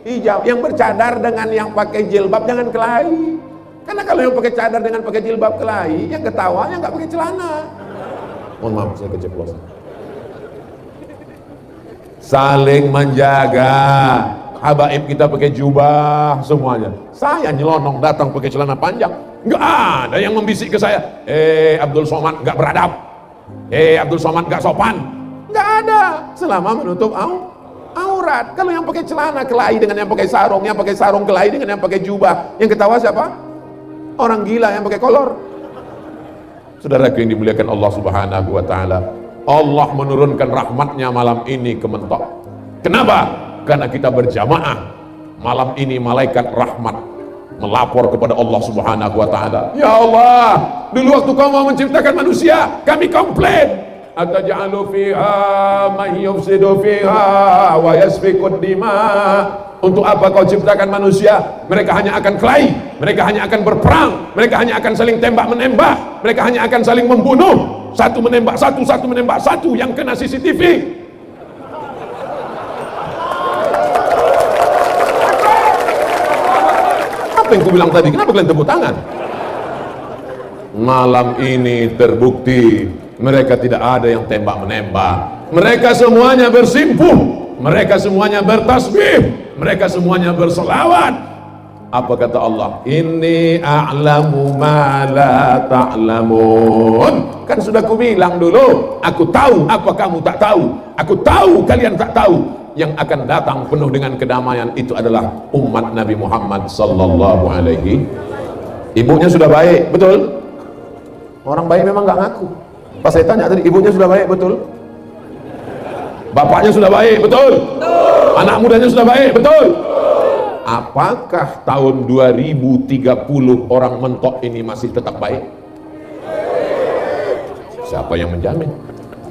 hijab. Yang bercadar dengan yang pakai jilbab jangan kelahi. Karena kalau yang pakai cadar dengan pakai jilbab kelahi, yang ketawa yang nggak pakai celana. Mohon maaf saya keceplosan. Saling menjaga. Habaib kita pakai jubah semuanya. Saya nyelonong datang pakai celana panjang. Nggak ada yang membisik ke saya. Abdul Somad nggak beradab. Abdul Somad nggak sopan. Nggak ada. Selama menutup aurat. Kalau yang pakai celana kelahi dengan yang pakai sarung, yang pakai sarung kelahi dengan yang pakai jubah, yang ketawa siapa? Orang gila yang pakai kolor. Saudaraku yang dimuliakan Allah Subhanahu wa taala, Allah menurunkan rahmatnya malam ini ke Mentok. Kenapa? Karena kita berjamaah. Malam ini malaikat rahmat melapor kepada Allah Subhanahu wa taala. Ya Allah, dulu waktu kau mau menciptakan manusia, kami komplain. ataj'alu fiha man yufsidu fiha wa yasfikud dima. Untuk apa kau ciptakan manusia? Mereka hanya akan kelahi, mereka hanya akan berperang, mereka hanya akan saling tembak menembak, mereka hanya akan saling membunuh. Satu menembak satu, satu menembak satu, yang kena CCTV. Apa yang ku bilang tadi? Kenapa kalian tepuk tangan? Malam ini terbukti mereka tidak ada yang tembak menembak. Mereka semuanya bersimpuh, mereka semuanya bertasbih, mereka semuanya berselawat. Apa kata Allah? Inni a'lamu ma la ta'lamun. Kan sudah ku bilang dulu, aku tahu apa kamu tak tahu, aku tahu kalian tak tahu. Yang akan datang penuh dengan kedamaian itu adalah umat Nabi Muhammad sallallahu alaihi. Ibunya sudah baik, betul? Orang baik memang nggak ngaku. Pas saya tanya tadi, ibunya sudah baik, betul? Bapaknya sudah baik, betul? Anak mudanya sudah baik, betul? Apakah tahun 2030 orang mentok ini masih tetap baik? Siapa yang menjamin?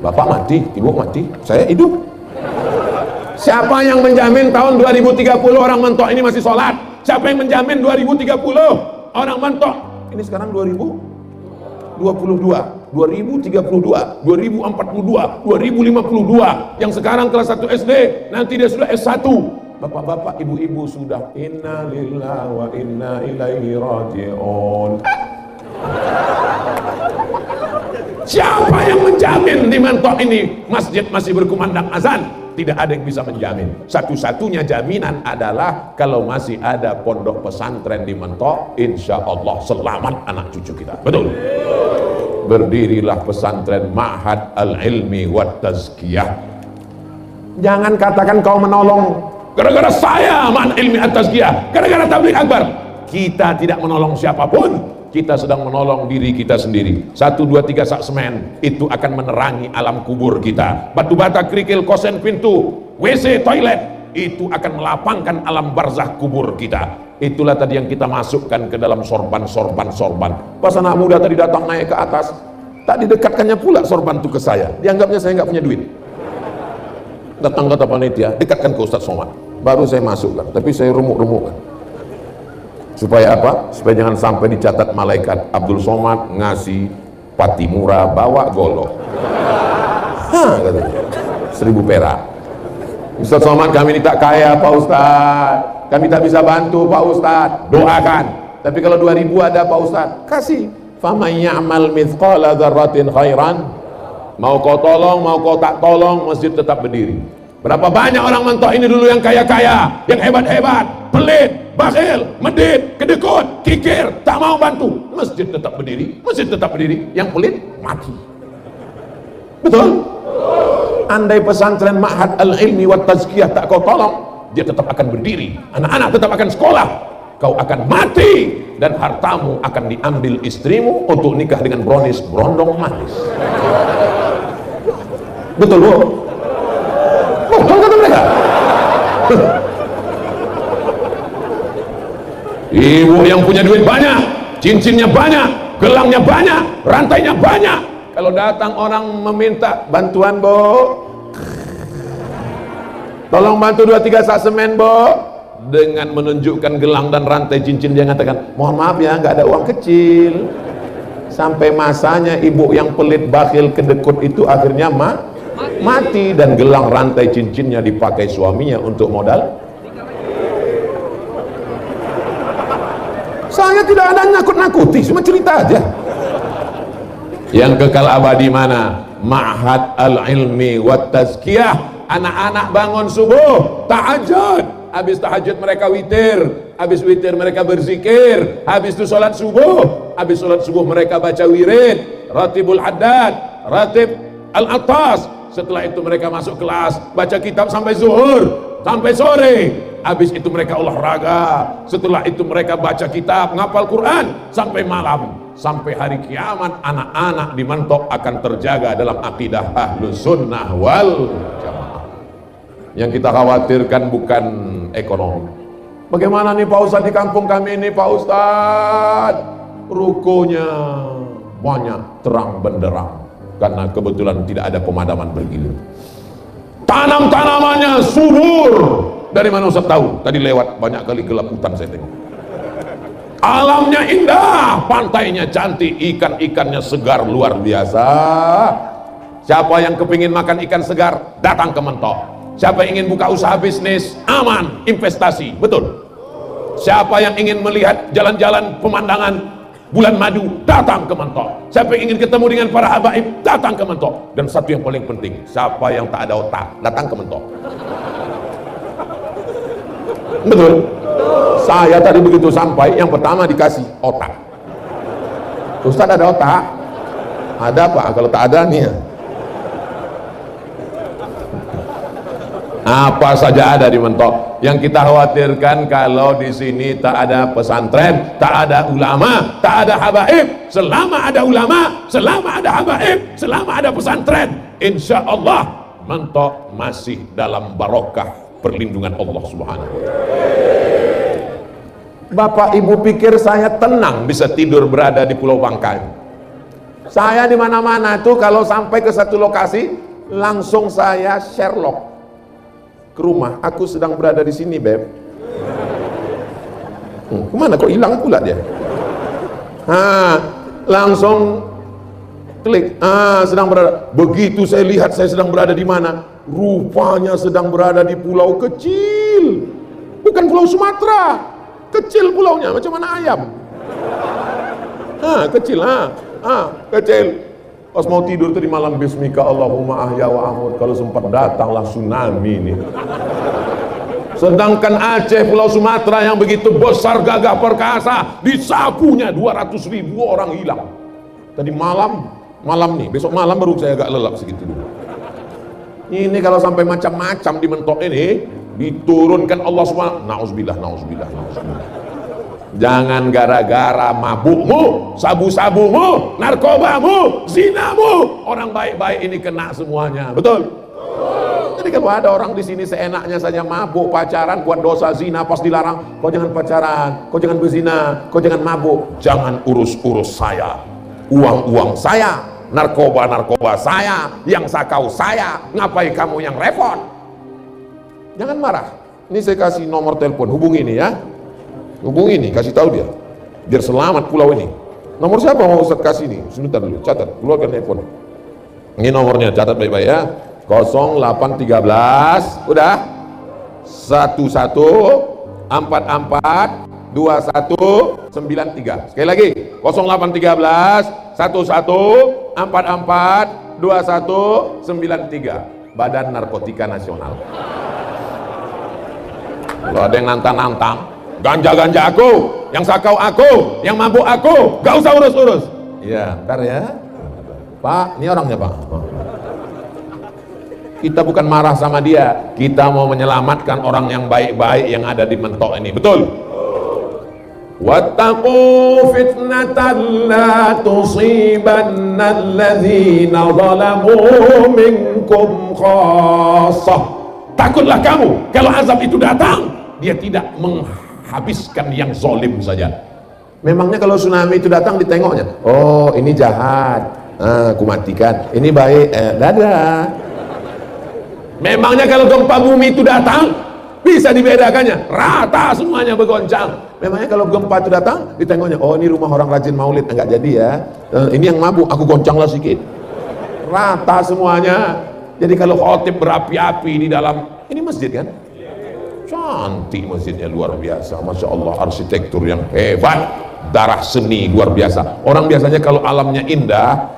Bapak mati, ibu mati, saya hidup. Siapa yang menjamin tahun 2030 orang mentok ini masih sholat? Siapa yang menjamin 2030 orang mentok? Ini sekarang 2022, 2032, 2042, 2052. Yang sekarang kelas 1 SD, nanti dia sudah S1. Bapak-bapak, ibu-ibu sudah inna lillahi wa inna ilaihi raji'un. Siapa yang menjamin di mentok ini masjid masih berkumandang azan? Tidak ada yang bisa menjamin. Satu-satunya jaminan adalah kalau masih ada pondok pesantren di mentok, insya Allah selamat anak cucu kita. Betul? Berdirilah pesantren Ma'had Al-Ilmi wa Tazkiyah. Jangan katakan kau menolong gara-gara saya Ma'had Ilmi At-Tazkiyah, gara-gara tabligh akbar. Kita tidak menolong siapapun, kita sedang menolong diri kita sendiri. 1, 2, 3 sak semen itu akan menerangi alam kubur kita. Batu bata, kerikil, kosen, pintu, WC, toilet itu akan melapangkan alam barzah kubur kita. Itulah tadi yang kita masukkan ke dalam sorban. Pas anak muda tadi datang naik ke atas, tak didekatkannya pula sorban itu ke saya. Dianggapnya saya nggak punya duit. Datang kata panitia, dekatkan ke Ustadz Somad. Baru saya masukkan, tapi saya remuk-remukkan. Supaya apa? Supaya jangan sampai dicatat malaikat Abdul Somad ngasih pati murah bawa golok. Hah, katanya 1000 perak. Ustaz Somad, kami ini tak kaya Pak Ustaz, kami tak bisa bantu Pak Ustaz, doakan. Tapi kalau 2000 ada Pak Ustaz, kasih. Faman ya'mal mithqala dzarratin khairan. Mau kau tolong, mau kau tak tolong, masjid tetap berdiri. Berapa banyak orang mentok ini dulu yang kaya-kaya, yang hebat-hebat, pelit, bakhil, medit, kedekut, kikir, tak mau bantu, masjid tetap berdiri, masjid tetap berdiri. Yang pelit mati. Betul? Andai pesantren Ma'had Al-Ilmi wa Tazkiyah tak kau tolong, dia tetap akan berdiri, anak-anak tetap akan sekolah, kau akan mati, dan hartamu akan diambil istrimu untuk nikah dengan brownies berondong manis. Betul, Bu? Betul kata mereka. Ibu yang punya duit banyak, cincinnya banyak, gelangnya banyak, rantainya banyak. Kalau datang orang meminta bantuan, Bu, tolong bantu 2-3 sak semen, Bu, dengan menunjukkan gelang dan rantai cincin, dia mengatakan, mohon maaf ya, nggak ada uang kecil. Sampai masanya ibu yang pelit, bakhil, kedekut itu akhirnya mati, dan gelang rantai cincinnya dipakai suaminya untuk modal. Saya tidak ada nakut-nakuti, cuma cerita aja. Yang kekal abadi mana? Ma'had Al-Ilmi wa Tazkiyah. Anak-anak bangun subuh, tahajud. Habis tahajud mereka witir, habis witir mereka berzikir, habis itu sholat subuh, habis sholat subuh mereka baca wirid, ratibul haddad, ratib al-atas. Setelah itu mereka masuk kelas, baca kitab sampai zuhur, sampai sore. Habis itu mereka olahraga, setelah itu mereka baca kitab, ngapal Quran sampai malam. Sampai hari kiamat anak-anak di mentok akan terjaga dalam akidah Ahlus Sunnah wal Jamaah. Yang kita khawatirkan bukan ekonomi. Bagaimana nih Pak Ustadz di kampung kami ini Pak Ustadz? Rukonya banyak terang benderang, karena kebetulan tidak ada pemadaman bergilir. Tanam-tanamannya subur. Dari mana Ustaz tahu? Tadi lewat banyak kali gelap hutan saya tengok. Alamnya indah, pantainya cantik, ikan-ikannya segar luar biasa. Siapa yang kepingin makan ikan segar, datang ke Mentok. Siapa yang ingin buka usaha bisnis, aman, investasi, betul. Siapa yang ingin melihat jalan-jalan pemandangan bulan madu, datang ke Mentok. Siapa yang ingin ketemu dengan para habaib, datang ke Mentok. Dan satu yang paling penting, siapa yang tak ada otak, datang ke Mentok. Betul. Saya tadi begitu sampai, yang pertama dikasih otak. Ustaz ada otak? Ada Pak, kalau tak ada nih ya. Apa saja ada di Mentok. Yang kita khawatirkan kalau di sini tak ada pesantren, tak ada ulama, tak ada habaib. Selama ada ulama, selama ada habaib, selama ada pesantren, insya Allah Mentok masih dalam barokah perlindungan Allah Subhanahu wa Ta'ala. Bapak Ibu pikir saya tenang bisa tidur berada di Pulau Bangkai? Saya di mana-mana tuh kalau sampai ke satu lokasi langsung saya Sherlock ke rumah. Aku sedang berada di sini, Beb. Kemana kok hilang pula dia? Langsung klik. Sedang berada. Begitu saya lihat saya sedang berada di mana, rupanya sedang berada di pulau kecil. Bukan Pulau Sumatera. Kecil pulaunya, macam mana ayam. Kecil, kecil. Pas mau tidur tadi malam, bismika Allahumma ahya wa amut. Kalau sempat datanglah tsunami ini. Sedangkan Aceh, Pulau Sumatera yang begitu besar gagah perkasa, disapunya 200.000 orang hilang. Tadi malam nih, besok malam baru saya agak lelap segitu dulu. Ini kalau sampai macam-macam di Mentok ini, diturunkan Allah SWT. Nauzubillah. Jangan gara-gara mabukmu, sabu-sabumu, narkobamu, zinamu, orang baik-baik ini kena semuanya. Betul? Jadi kalau ada orang di sini seenaknya saja mabuk, pacaran, buat dosa zina, pas dilarang, kau jangan pacaran, kau jangan berzina, kau jangan mabuk, jangan urus-urus saya, uang-uang saya, narkoba saya, yang sakau saya, ngapain kamu yang repot? Jangan marah. Ini saya kasih nomor telepon, hubungi ini ya. Hubungi ini, kasih tahu dia. Biar selamat pulau ini. Nomor siapa mau Ustaz kasih ini? Sebentar dulu, catat, keluarkan handphone. Ini nomornya, catat baik-baik ya. 0813, udah? 11442193. Sekali lagi, 0813 11442193. Badan Narkotika Nasional. Kalau ada yang nantang-nantang, ganja-ganja aku, yang sakau aku, yang mabuk aku, gak usah urus-urus. Iya, ntar ya. Pak, ini orangnya Pak. Kita bukan marah sama dia, kita mau menyelamatkan orang yang baik-baik yang ada di Mentok ini, betul? Wattaqu fitnatan la tusibanna alladzina zalamu minkum khassah. Takutlah kamu kalau azab itu datang, dia tidak menghabiskan yang zalim saja. Memangnya kalau tsunami itu datang ditengoknya, oh ini jahat, aku matikan, ini baik, dadah. Memangnya kalau gempa bumi itu datang bisa dibedakannya, rata semuanya bergoncang. Memangnya kalau gempa itu datang ditengoknya, oh ini rumah orang rajin maulid, enggak jadi ya, ini yang mabuk, aku goncanglah sedikit, rata semuanya. Jadi kalau khotib berapi-api di dalam, ini masjid kan, cantik masjidnya, luar biasa, Masya Allah, arsitektur yang hebat, darah seni luar biasa. Orang biasanya kalau alamnya indah,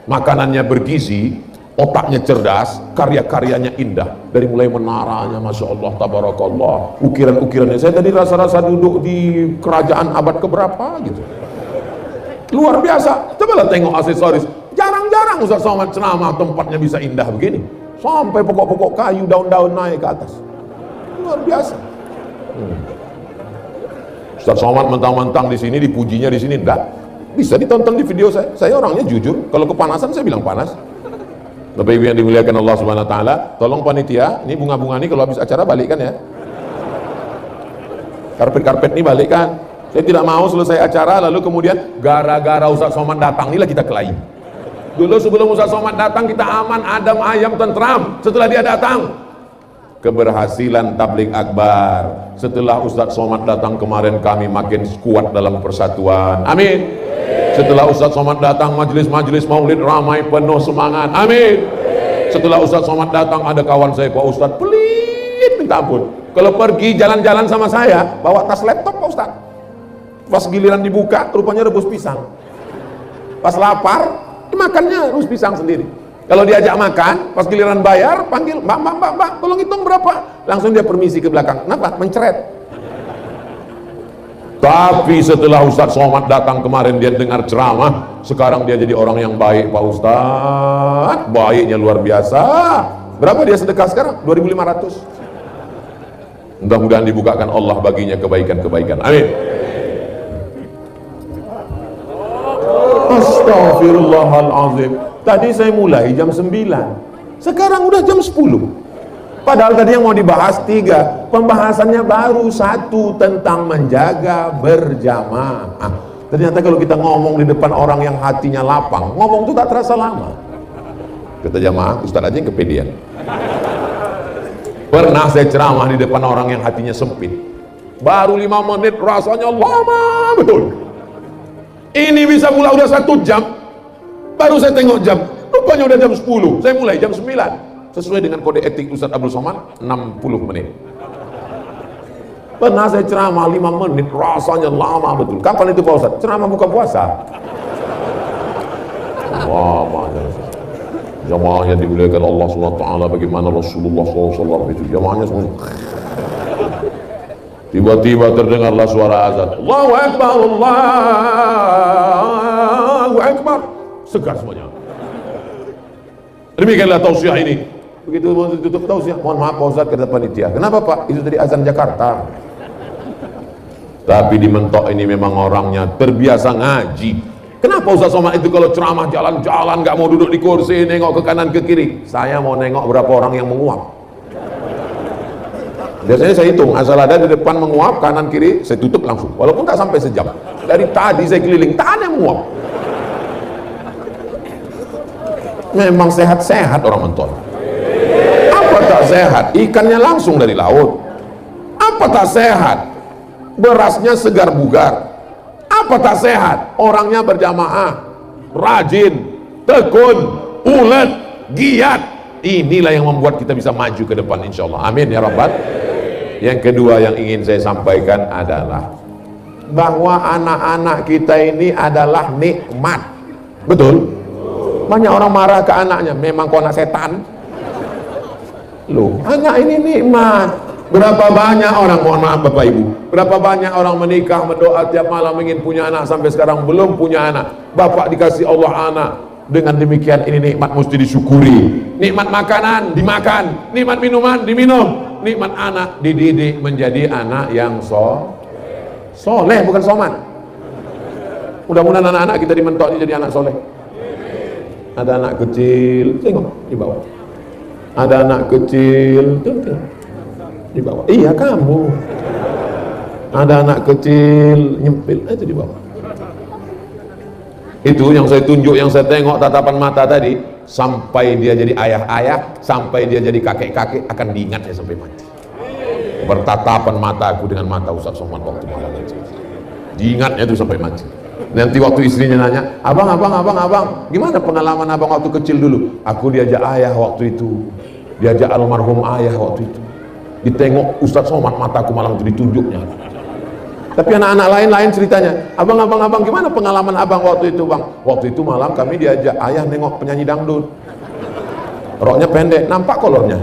makanannya bergizi, otaknya cerdas, karya-karyanya indah, dari mulai menaranya, Masya Allah, tabarakallah, ukiran-ukirannya. Saya tadi rasa-rasa duduk di kerajaan abad keberapa gitu, luar biasa. Cobalah tengok aksesoris, jarang-jarang Ustaz Somad ceramah tempatnya bisa indah begini, sampai pokok-pokok kayu, daun-daun naik ke atas, luar biasa. Ustaz Somad mentang-mentang di sini, dipujinya di sini, enggak bisa ditonton di video saya. Saya orangnya jujur, kalau kepanasan saya bilang panas. Bapak Ibu yang dimuliakan Allah Subhanahu wa taala, tolong panitia, ini bunga-bunga ini kalau habis acara balikkan ya. Karpet-karpet ini balikkan. Saya tidak mau selesai acara lalu kemudian gara-gara Ustaz Somad datang inilah kita kelahi. Dulu sebelum Ustaz Somad datang kita aman, adem, ayam, tentram. Setelah dia datang, keberhasilan tabligh akbar. Setelah Ustaz Somad datang kemarin, kami makin kuat dalam persatuan. Amin. Setelah Ustaz Somad datang, majelis-majelis maulid ramai, penuh semangat. Amin. Setelah Ustaz Somad datang, ada kawan saya, Pak Ustaz, pelit minta ampun. Kalau pergi jalan-jalan sama saya, bawa tas laptop Pak Ustaz. Pas giliran dibuka, rupanya rebus pisang. Pas lapar, makannya rebus pisang sendiri. Kalau diajak makan, pas giliran bayar, panggil, mbak, tolong hitung berapa. Langsung dia permisi ke belakang. Kenapa? Mencret. Tapi setelah Ustaz Somad datang kemarin, dia dengar ceramah. Sekarang dia jadi orang yang baik, Pak Ustaz. Baiknya luar biasa. Berapa dia sedekah sekarang? 2.500. Mudah-mudahan dibukakan Allah baginya kebaikan-kebaikan. Amin. Astaghfirullahalazim. Tadi saya mulai jam 9. Sekarang udah jam 10. Padahal tadi yang mau dibahas 3. Pembahasannya baru 1 tentang menjaga berjamaah. Ternyata kalau kita ngomong di depan orang yang hatinya lapang, ngomong itu tak terasa lama. Kata jamaah, Ustaz aja yang kepedean. Pernah saya ceramah di depan orang yang hatinya sempit. Baru 5 menit rasanya lama betul. Ini bisa mulai udah 1 jam. Baru saya tengok jam, rupanya udah jam 10. Saya mulai jam 9. Sesuai dengan kode etik Ustaz Abdul Somad, 60 menit. Pernah saya ceramah 5 menit, rasanya lama betul. Kapan itu Pak Ustaz? Ceramah buka puasa. Lama. Jamaah yang dimuliakan Allah SWT, bagaimana Rasulullah SAW itu. Jamaahnya semua. Tiba-tiba terdengarlah suara azan. Allahu Akbar, Allahu Akbar. Segar semuanya. Demikianlah tausiah ini. Begitu mau tutup tausiah, mohon maaf Pak Ustaz, kata panitia. Kenapa Pak? Itu tadi azan Jakarta. Tapi di Mentok ini memang orangnya terbiasa ngaji. Kenapa Ustaz Somad itu kalau ceramah jalan-jalan gak mau duduk di kursi, nengok ke kanan ke kiri? Saya mau nengok berapa orang yang menguap. Biasanya saya hitung, asal ada di depan menguap, kanan kiri saya tutup langsung. Walaupun tak sampai sejam. Dari tadi saya keliling, tak ada yang menguap. Memang sehat-sehat orang Mentok. Apa tak sehat? Ikannya langsung dari laut. Apa tak sehat? Berasnya segar bugar. Apa tak sehat? Orangnya berjamaah, rajin, tekun, ulet, giat. Inilah yang membuat kita bisa maju ke depan insyaallah. Amin ya rabbal. Yang kedua yang ingin saya sampaikan adalah bahwa anak-anak kita ini adalah nikmat. Betul? Banyak orang marah ke anaknya, memang kau anak setan. Loh, anak ini nikmat. Berapa banyak orang, mohon maaf Bapak Ibu, berapa banyak orang menikah, mendoa tiap malam ingin punya anak, sampai sekarang belum punya anak. Bapak dikasih Allah anak. Dengan demikian ini nikmat mesti disyukuri. Nikmat makanan dimakan, nikmat minuman diminum, nikmat anak dididik menjadi anak yang soleh, bukan soman. Mudah-mudahan anak-anak kita di Mentok ini jadi anak soleh. Ada anak kecil, tengok di bawah. Ada anak kecil, tengok di bawah. Iya kamu. Ada anak kecil nyempil itu di bawah. Itu yang saya tunjuk, yang saya tengok tatapan mata tadi, sampai dia jadi ayah-ayah, sampai dia jadi kakek-kakek, akan diingatnya sampai mati. Bertatapan mataku dengan mata Ustaz Somad waktu malam itu. Diingatnya itu sampai mati. Nanti waktu istrinya nanya, abang, gimana pengalaman abang waktu kecil dulu? Aku diajak ayah waktu itu, diajak almarhum ayah waktu itu. Ditengok Ustaz Somad, mataku malam itu ditunjuknya. Tapi anak-anak lain ceritanya, abang, gimana pengalaman abang waktu itu bang? Waktu itu malam kami diajak ayah nengok penyanyi dangdut. Roknya pendek, nampak kolornya.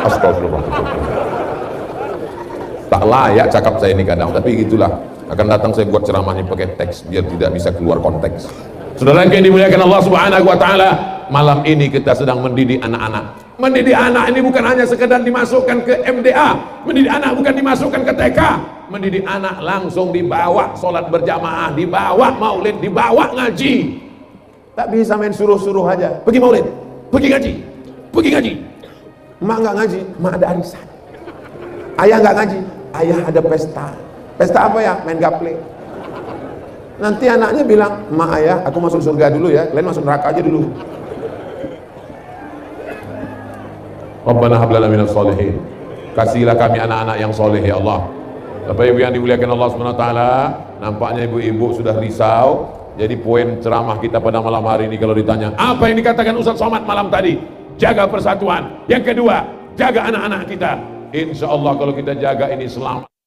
Astagfirullah. Tak layak cakap saya ini kadang, tapi itulah. Akan datang saya buat ceramahnya pakai teks biar tidak bisa keluar konteks. Saudara yang dimuliakan Allah Subhanahu wa taala, malam ini kita sedang mendidik anak-anak. Mendidik anak ini bukan hanya sekedar dimasukkan ke MDA, mendidik anak bukan dimasukkan ke TK, mendidik anak langsung dibawa sholat berjamaah, dibawa maulid, dibawa ngaji. Tak bisa main suruh-suruh aja. Pergi maulid, pergi ngaji. Mak nggak ngaji, mak ada arisan. Ayah nggak ngaji, ayah ada pesta. Pesta apa ya? Main gaple. Nanti anaknya bilang, "Ma, ayah, aku masuk surga dulu ya, kalian masuk neraka aja dulu." Rabbana hab lana minas sholihin. Kasihlah kami anak-anak yang soleh ya Allah. Bapak Ibu yang dimuliakan Allah Subhanahu wa taala, nampaknya ibu-ibu sudah risau. Jadi poin ceramah kita pada malam hari ini kalau ditanya, apa yang dikatakan Ustaz Somad malam tadi? Jaga persatuan. Yang kedua, jaga anak-anak kita. Insya Allah kalau kita jaga ini selamat.